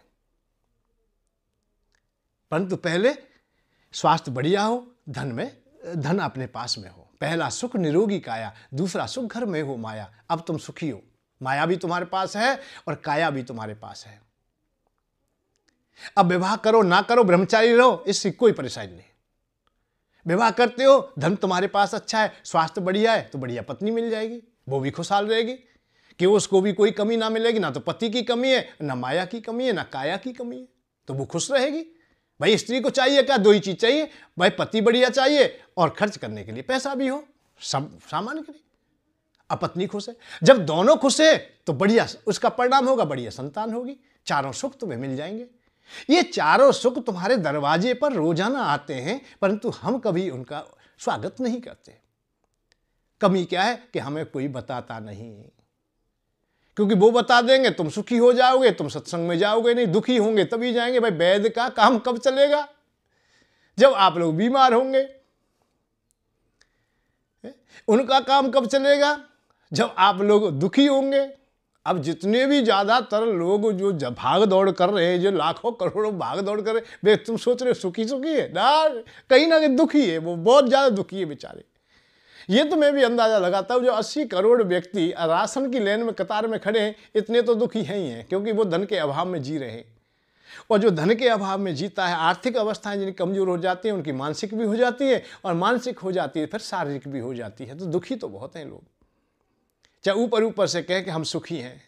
परंतु पहले स्वास्थ्य बढ़िया हो, धन अपने पास में हो। पहला सुख निरोगी काया, दूसरा सुख घर में हो माया। अब तुम सुखी हो, माया भी तुम्हारे पास है और काया भी तुम्हारे पास है। अब विवाह करो ना करो, ब्रह्मचारी रहो, इससे कोई परेशानी नहीं। विवाह करते हो, धन तुम्हारे पास अच्छा है, स्वास्थ्य बढ़िया है तो बढ़िया पत्नी मिल जाएगी, वो भी खुशहाल रहेगी कि उसको भी कोई कमी ना मिलेगी, ना तो पति की कमी है, ना माया की कमी है, ना काया की कमी है, तो वो खुश रहेगी। भाई स्त्री को चाहिए क्या? 2 ही चीज चाहिए, भाई पति बढ़िया चाहिए और खर्च करने के लिए पैसा भी हो, सब सामान के लिए। अब पत्नी खुश है, जब दोनों खुश है तो बढ़िया उसका परिणाम होगा, बढ़िया संतान होगी, चारों सुख तुम्हें मिल जाएंगे। ये चारों सुख तुम्हारे दरवाजे पर रोजाना आते हैं, परंतु हम कभी उनका स्वागत नहीं करते। कमी क्या है कि हमें कोई बताता नहीं, क्योंकि वो बता देंगे तुम सुखी हो जाओगे, तुम सत्संग में जाओगे नहीं, दुखी होंगे तभी जाएंगे। भाई वैद्य का काम कब चलेगा? जब आप लोग बीमार होंगे। उनका काम कब चलेगा? जब आप लोग दुखी होंगे। अब जितने भी ज्यादातर लोग जो भाग दौड़ कर रहे हैं, जो लाखों करोड़ों भाग दौड़ कर रहे, वे तुम सोच रहे हो सुखी सुखी है ना? कहीं ना कहीं दुखी है, वो बहुत ज्यादा दुखी है बेचारे। ये तो मैं भी अंदाजा लगाता हूँ, जो 80 करोड़ व्यक्ति राशन की लाइन में कतार में खड़े हैं, इतने तो दुखी हैं ही हैं, क्योंकि वो धन के अभाव में जी रहे हैं। और जो धन के अभाव में जीता है, आर्थिक अवस्थाएं जिनकी कमजोर हो जाती हैं, उनकी मानसिक भी हो जाती है, और मानसिक हो जाती है फिर शारीरिक भी हो जाती है। तो दुखी तो बहुत हैं लोग। चाहे ऊपर ऊपर से कहें कि हम सुखी हैं,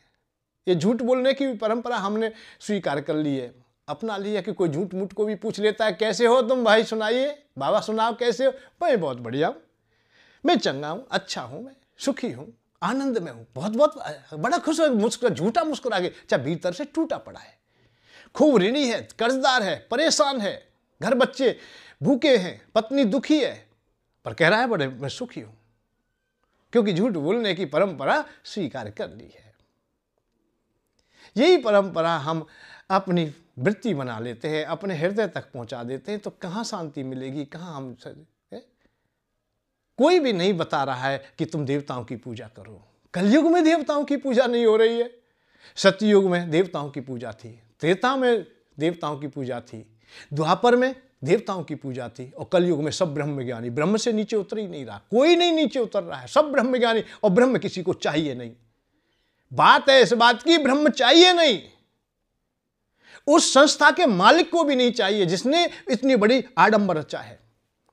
ये झूठ बोलने की परंपरा हमने स्वीकार कर ली है, अपना लिया। कि कोई झूठ मूठ को भी पूछ लेता है, कैसे हो तुम भाई, सुनाइए बाबा, सुनाओ कैसे हो। मैं बहुत बढ़िया हूँ, मैं चंगा हूँ, अच्छा हूँ, मैं सुखी हूँ, आनंद में हूँ, बहुत बहुत बड़ा खुश है, मुस्कुरा, झूठा मुस्कुरा के, चाहे भीतर से टूटा पड़ा है, खूब ऋणी है, कर्जदार है, परेशान है, घर बच्चे भूखे हैं, पत्नी दुखी है, पर कह रहा है बड़े मैं सुखी हूँ, क्योंकि झूठ बोलने की परंपरा स्वीकार कर ली है। यही परंपरा हम अपनी वृत्ति बना लेते हैं, अपने हृदय तक पहुंचा देते हैं, तो कहाँ शांति मिलेगी, कहाँ हम कोई भी नहीं बता रहा है कि तुम देवताओं की पूजा करो। कलयुग में देवताओं की पूजा नहीं हो रही है। सतयुग में देवताओं की पूजा थी, त्रेता में देवताओं की पूजा थी, द्वापर में देवताओं की पूजा थी, और कलयुग में सब ब्रह्मज्ञानी। ब्रह्म से नीचे उतर ही नहीं रहा, कोई नहीं नीचे उतर रहा है, सब ब्रह्मज्ञानी, और ब्रह्म किसी को चाहिए नहीं। बात है इस बात की, ब्रह्म चाहिए नहीं, उस संस्था के मालिक को भी नहीं चाहिए जिसने इतनी बड़ी आडंबर रचा है,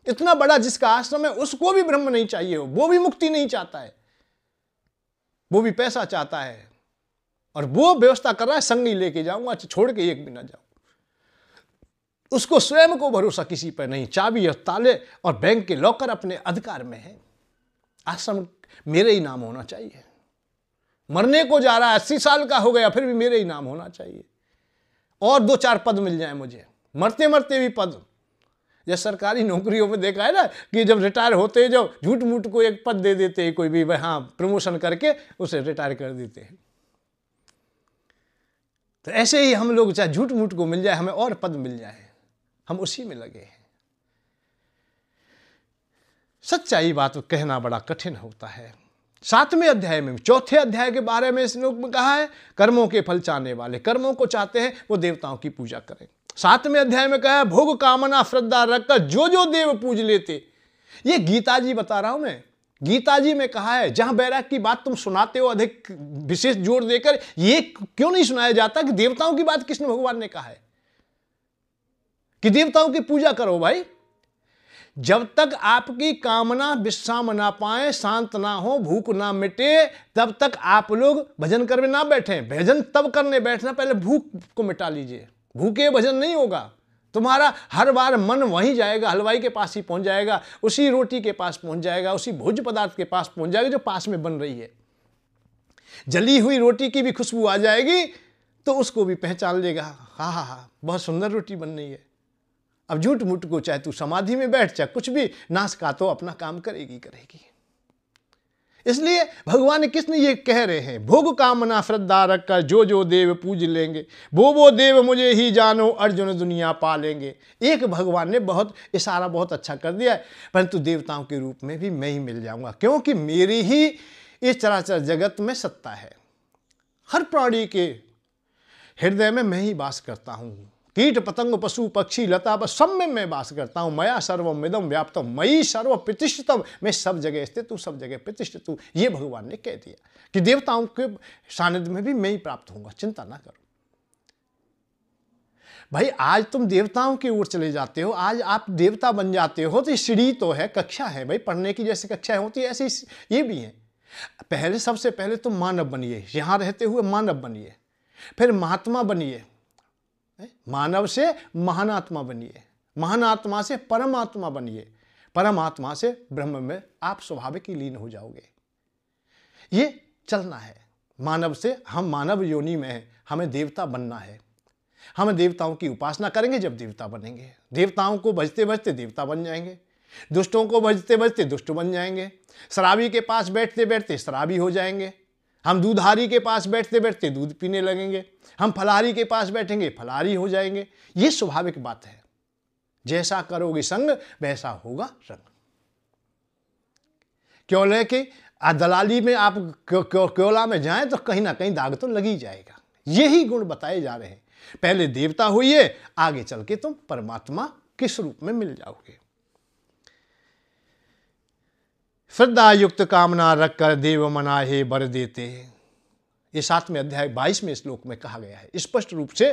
इतना बड़ा जिसका आश्रम है, उसको भी ब्रह्म नहीं चाहिए हो, वो भी मुक्ति नहीं चाहता है, वो भी पैसा चाहता है, और वो व्यवस्था कर रहा है संगी लेके जाऊंगा, छोड़ के एक भी ना जाऊं। उसको स्वयं को भरोसा किसी पर नहीं, चाबी और ताले और बैंक के लॉकर अपने अधिकार में है। आश्रम मेरे ही नाम होना चाहिए, मरने को जा रहा है, 80 साल का हो गया, फिर भी मेरे ही नाम होना चाहिए, और 2-4 पद मिल जाए मुझे, मरते मरते भी पद। जैसे सरकारी नौकरियों में देखा है ना, कि जब रिटायर होते हैं, जब झूठ मूठ को एक पद दे देते हैं, कोई भी हाँ प्रमोशन करके उसे रिटायर कर देते हैं। तो ऐसे ही हम लोग चाहे झूठ मूठ को मिल जाए, हमें और पद मिल जाए, हम उसी में लगे हैं। सच्चाई बात कहना बड़ा कठिन होता है। 7वें अध्याय में, 4थे अध्याय के बारे में इस श्लोक में कहा है, कर्मों के फल चाहने वाले, कर्मों को चाहते हैं वो देवताओं की पूजा करें। 7वें अध्याय में कहा है, भोग कामना श्रद्धा रखकर जो जो देव पूज लेते। ये गीता जी बता रहा हूं मैं, गीता जी में कहा है। जहां बैराग की बात तुम सुनाते हो अधिक विशेष जोर देकर, ये क्यों नहीं सुनाया जाता कि देवताओं की बात कृष्ण भगवान ने कहा है कि देवताओं की पूजा करो। भाई जब तक आपकी कामना विश्राम ना पाए, शांत ना हो, भूख ना मिटे, तब तक आप लोग भजन करने ना बैठे। भजन तब करने बैठना, पहले भूख को मिटा लीजिए। भूखे भजन नहीं होगा, तुम्हारा हर बार मन वहीं जाएगा, हलवाई के पास ही पहुंच जाएगा, उसी रोटी के पास पहुंच जाएगा, उसी भोज्य पदार्थ के पास पहुंच जाएगा जो पास में बन रही है। जली हुई रोटी की भी खुशबू आ जाएगी तो उसको भी पहचान लेगा, हाँ हाँ हाँ बहुत सुंदर रोटी बन रही है। अब झूठ मूठ को चाहे तू समाधि में बैठ, चाहे कुछ भी, नाश का तो अपना काम करेगी करेगी। इसलिए भगवान कृष्ण ये कह रहे हैं, भोग कामना श्रद्धा रखकर जो जो देव पूज लेंगे, वो देव मुझे ही जानो, अर्जुन दुनिया पालेंगे। एक भगवान ने बहुत इशारा बहुत अच्छा कर दिया है, परंतु देवताओं के रूप में भी मैं ही मिल जाऊंगा, क्योंकि मेरी ही इस चराचर जगत में सत्ता है। हर प्राणी के हृदय में मैं ही वास करता हूं। कीट पतंग पशु पक्षी लता बस सब में मैं वास करता हूं। मया सर्वमिदं व्याप्तम मयि सर्व प्रतिष्ठितम, मैं सब जगह स्थित हूं, सब जगह प्रतिष्ठित हूं। ये भगवान ने कह दिया कि देवताओं के सानिध्य में भी मैं ही प्राप्त होऊंगा, चिंता ना करो। भाई आज तुम देवताओं की ओर चले जाते हो, आज आप देवता बन जाते हो, तो सीढ़ी तो है, कक्षा है भाई, पढ़ने की जैसे कक्षाएं होती है ऐसे ये भी है। पहले सबसे पहले तुम मानव बनिए, यहां रहते हुए मानव बनिए, फिर महात्मा बनिए, मानव से महानात्मा बनिए, महानात्मा से परमात्मा बनिए, परमात्मा से ब्रह्म में आप स्वाभाविक ही लीन हो जाओगे। ये चलना है। मानव से, हम मानव योनि में हैं, हमें देवता बनना है। हम देवताओं की उपासना करेंगे जब देवता बनेंगे। देवताओं को भजते भजते देवता बन जाएंगे, दुष्टों को भजते भजते दुष्ट बन जाएंगे, शराबी के पास बैठते बैठते शराबी हो जाएंगे, हम दूधारी के पास बैठते बैठते दूध पीने लगेंगे, हम फलाहारी के पास बैठेंगे फलाहारी हो जाएंगे। ये स्वाभाविक बात है। जैसा करोगे संग वैसा होगा रंग। क्यों लेके दलाली में आप क्योला में जाएं तो कहीं ना कहीं दाग तो लग ही जाएगा। यही गुण बताए जा रहे हैं। पहले देवता होइए, आगे चल के तुम परमात्मा किस रूप में मिल जाओगे। श्रद्धा युक्त कामना रखकर देव मनाहे बर देते। ये 7वें अध्याय 22वें श्लोक में कहा गया है स्पष्ट रूप से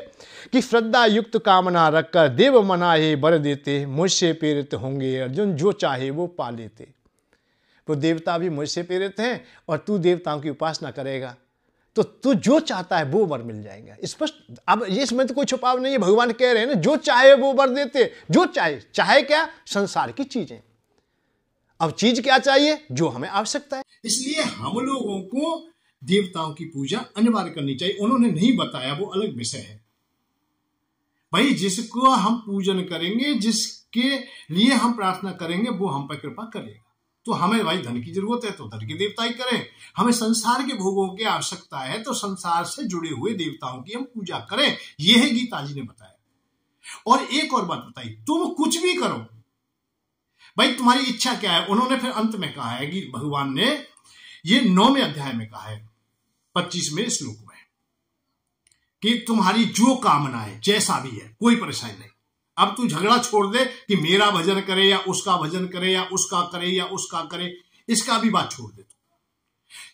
कि श्रद्धा युक्त कामना रखकर देव मनाहे बर देते। मुझसे प्रेरित होंगे अर्जुन, जो चाहे वो पा लेते। वो देवता भी मुझसे प्रेरित हैं और तू देवताओं की उपासना करेगा तो तू जो चाहता है वो वर मिल जाएगा। स्पष्ट, अब ये इसमें तो कोई छुपाव नहीं है। भगवान कह रहे हैं ना, जो चाहे वो वर देते। जो चाहे क्या? संसार की चीजें। अब चीज क्या चाहिए? जो हमें आवश्यकता है। इसलिए हम लोगों को देवताओं की पूजा अनिवार्य करनी चाहिए। उन्होंने नहीं बताया, वो अलग विषय है। भाई जिसको हम पूजन करेंगे, जिसके लिए हम प्रार्थना करेंगे, वो हम पर कृपा करेगा। तो हमें भाई धन की जरूरत है तो धन की देवता ही करें। हमें संसार के भोगों की आवश्यकता है तो संसार से जुड़े हुए देवताओं की हम पूजा करें। यह है गीता जी ने बताया। और एक और बात बताई, तुम कुछ भी करो भाई, तुम्हारी इच्छा क्या है। उन्होंने फिर अंत में कहा है कि भगवान ने ये 9वें अध्याय में कहा है 25वें श्लोक में कि तुम्हारी जो कामना है, जैसा भी है, कोई परेशानी नहीं। अब तू झगड़ा छोड़ दे कि मेरा भजन करे या उसका भजन करे या उसका करे या उसका करे, इसका भी बात छोड़ दे।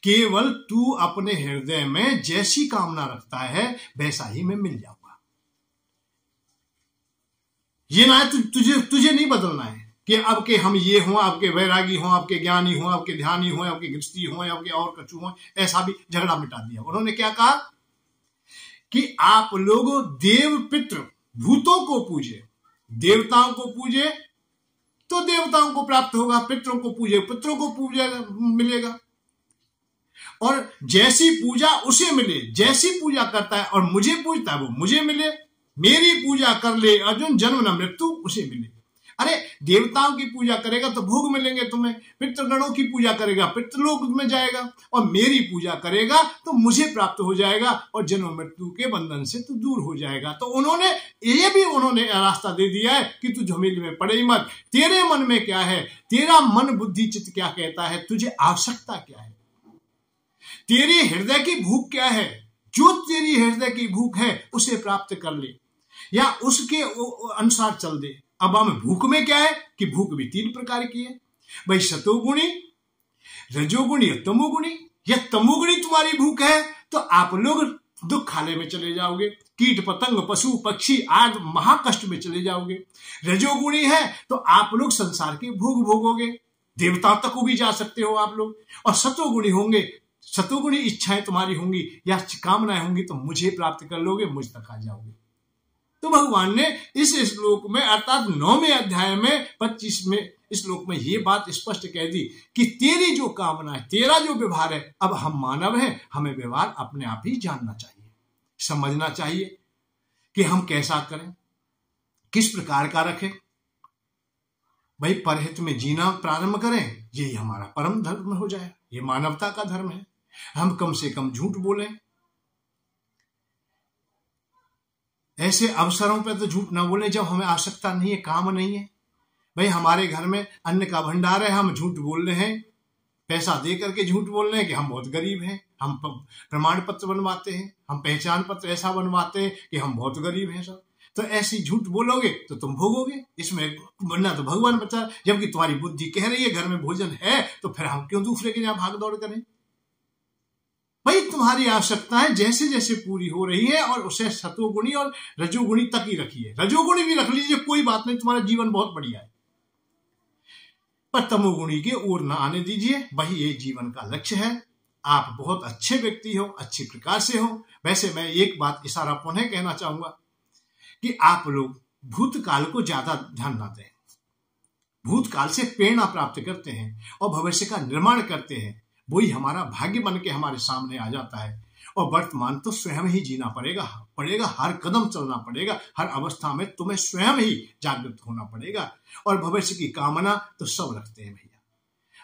केवल तू अपने हृदय में जैसी कामना रखता है वैसा ही मैं मिल जाऊंगा। ये ना है तुझे नहीं बदलना है कि अब के हम ये हों, आपके वैरागी हों, आपके ज्ञानी हों, आपके ध्यानी हों, आपके गृहस्थी हों, आपके और कछु हों। ऐसा भी झगड़ा मिटा दिया। उन्होंने क्या कहा कि आप लोग देव पितृ भूतों को पूजे, देवताओं को पूजे तो देवताओं को प्राप्त होगा, पितरों को पूजे पितरों को पूजा मिलेगा। और जैसी पूजा उसे मिले, जैसी पूजा करता है और मुझे पूजता है वो मुझे मिले। मेरी पूजा कर ले अर्जुन, जन्म न मृत्यु उसे मिले। अरे देवताओं की पूजा करेगा तो भोग मिलेंगे तुम्हें, पितृगणों की पूजा करेगा पितृलोक में जाएगा, और मेरी पूजा करेगा तो मुझे प्राप्त हो जाएगा और जन्म मृत्यु के बंधन से तू दूर हो जाएगा। तो उन्होंने रास्ता दे दिया है कि तू झमेले में पड़े ही मत। तेरे मन में क्या है, तेरा मन बुद्धि चित्त क्या कहता है, तुझे आवश्यकता क्या है, तेरे हृदय की भूख क्या है, जो तेरी हृदय की भूख है उसे प्राप्त कर ले या उसके अनुसार चल दे। अब हम भूख में क्या है कि भूख भी 3 प्रकार की है भाई, सतोगुणी, रजोगुणी और तमोगुणी। या तमोगुणी तुम्हारी भूख है तो आप लोग दुख खाने में चले जाओगे, कीट पतंग पशु पक्षी आदि महाकष्ट में चले जाओगे। रजोगुणी है तो आप लोग संसार के भोग भोगोगे, देवताओं तक को भी जा सकते हो आप लोग। और सतोगुणी होंगे, सतोगुणी इच्छाएं तुम्हारी होंगी या कामनाएं होंगी तो मुझे प्राप्त कर लोगे, मुझ तक आ जाओगे। तो भगवान ने इस श्लोक में अर्थात 9वें अध्याय में 25वें श्लोक में ये बात स्पष्ट कह दी कि तेरी जो कामना है, तेरा जो व्यवहार है, अब हम मानव हैं, हमें व्यवहार अपने आप ही जानना चाहिए, समझना चाहिए कि हम कैसा करें, किस प्रकार का रखें। भाई परहित में जीना प्रारंभ करें, यही हमारा परम धर्म हो जाए, ये मानवता का धर्म है। हम कम से कम झूठ बोलें, ऐसे अवसरों पे तो झूठ ना बोलें जब हमें आवश्यकता नहीं है, काम नहीं है। भाई हमारे घर में अन्न का भंडार है, हम झूठ बोल रहे हैं, पैसा दे करके झूठ बोल रहे हैं कि हम बहुत गरीब हैं, हम प्रमाण पत्र बनवाते हैं, हम पहचान पत्र ऐसा बनवाते हैं कि हम बहुत गरीब हैं सब। तो ऐसी झूठ बोलोगे तो तुम भोगोगे, इसमें बनना तो भगवान बचा। जबकि तुम्हारी बुद्धि कह रही है घर में भोजन है, तो फिर हम क्यों दूसरे के यहाँ भाग दौड़ करें। भाई तुम्हारी आवश्यकताएं जैसे जैसे पूरी हो रही है और उसे सतोगुणी और रजोगुणी तक ही रखिए। रजोगुणी भी रख लीजिए, कोई बात नहीं, तुम्हारा जीवन बहुत बढ़िया है, पर तमोगुणी की ओर ना आने दीजिए। वही ये जीवन का लक्ष्य है। आप बहुत अच्छे व्यक्ति हो, अच्छी प्रकार से हो। वैसे मैं एक बात इशारा पुनः कहना चाहूंगा कि आप लोग भूतकाल को ज्यादा ध्यान ना दें। भूतकाल से प्रेरणा प्राप्त करते हैं और भविष्य का निर्माण करते हैं, वही हमारा भाग्य बन के हमारे सामने आ जाता है। और वर्तमान तो स्वयं ही जीना पड़ेगा, हर कदम चलना पड़ेगा, हर अवस्था में तुम्हें स्वयं ही जागृत होना पड़ेगा। और भविष्य की कामना तो सब रखते हैं भैया,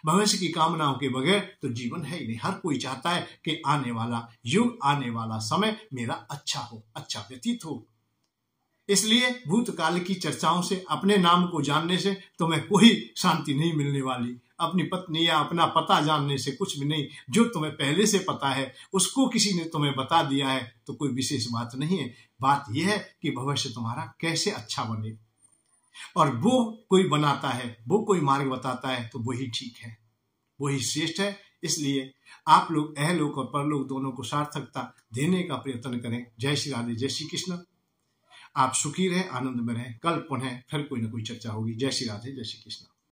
भविष्य की कामनाओं के बगैर तो जीवन है ही नहीं। हर कोई चाहता है कि आने वाला युग, आने वाला समय मेरा अच्छा हो, अच्छा व्यतीत हो। इसलिए भूतकाल की चर्चाओं से, अपने नाम को जानने से तुम्हें कोई शांति नहीं मिलने वाली। अपनी पत्नी या अपना पता जानने से कुछ भी नहीं। जो तुम्हें पहले से पता है उसको किसी ने तुम्हें बता दिया है तो कोई विशेष बात नहीं है। बात यह है कि भविष्य तुम्हारा कैसे अच्छा बने, और वो कोई बनाता है, वो कोई मार्ग बताता है तो वही ठीक है, वही श्रेष्ठ है। इसलिए आप लोग अहलोक और परलोक दोनों को सार्थकता देने का प्रयत्न करें। जय श्री राधे, जय श्री कृष्ण। आप सुखी रहें, आनंद में रहें। कल पुनः फिर कोई ना कोई चर्चा होगी। जय श्री राधे, जय श्री कृष्ण।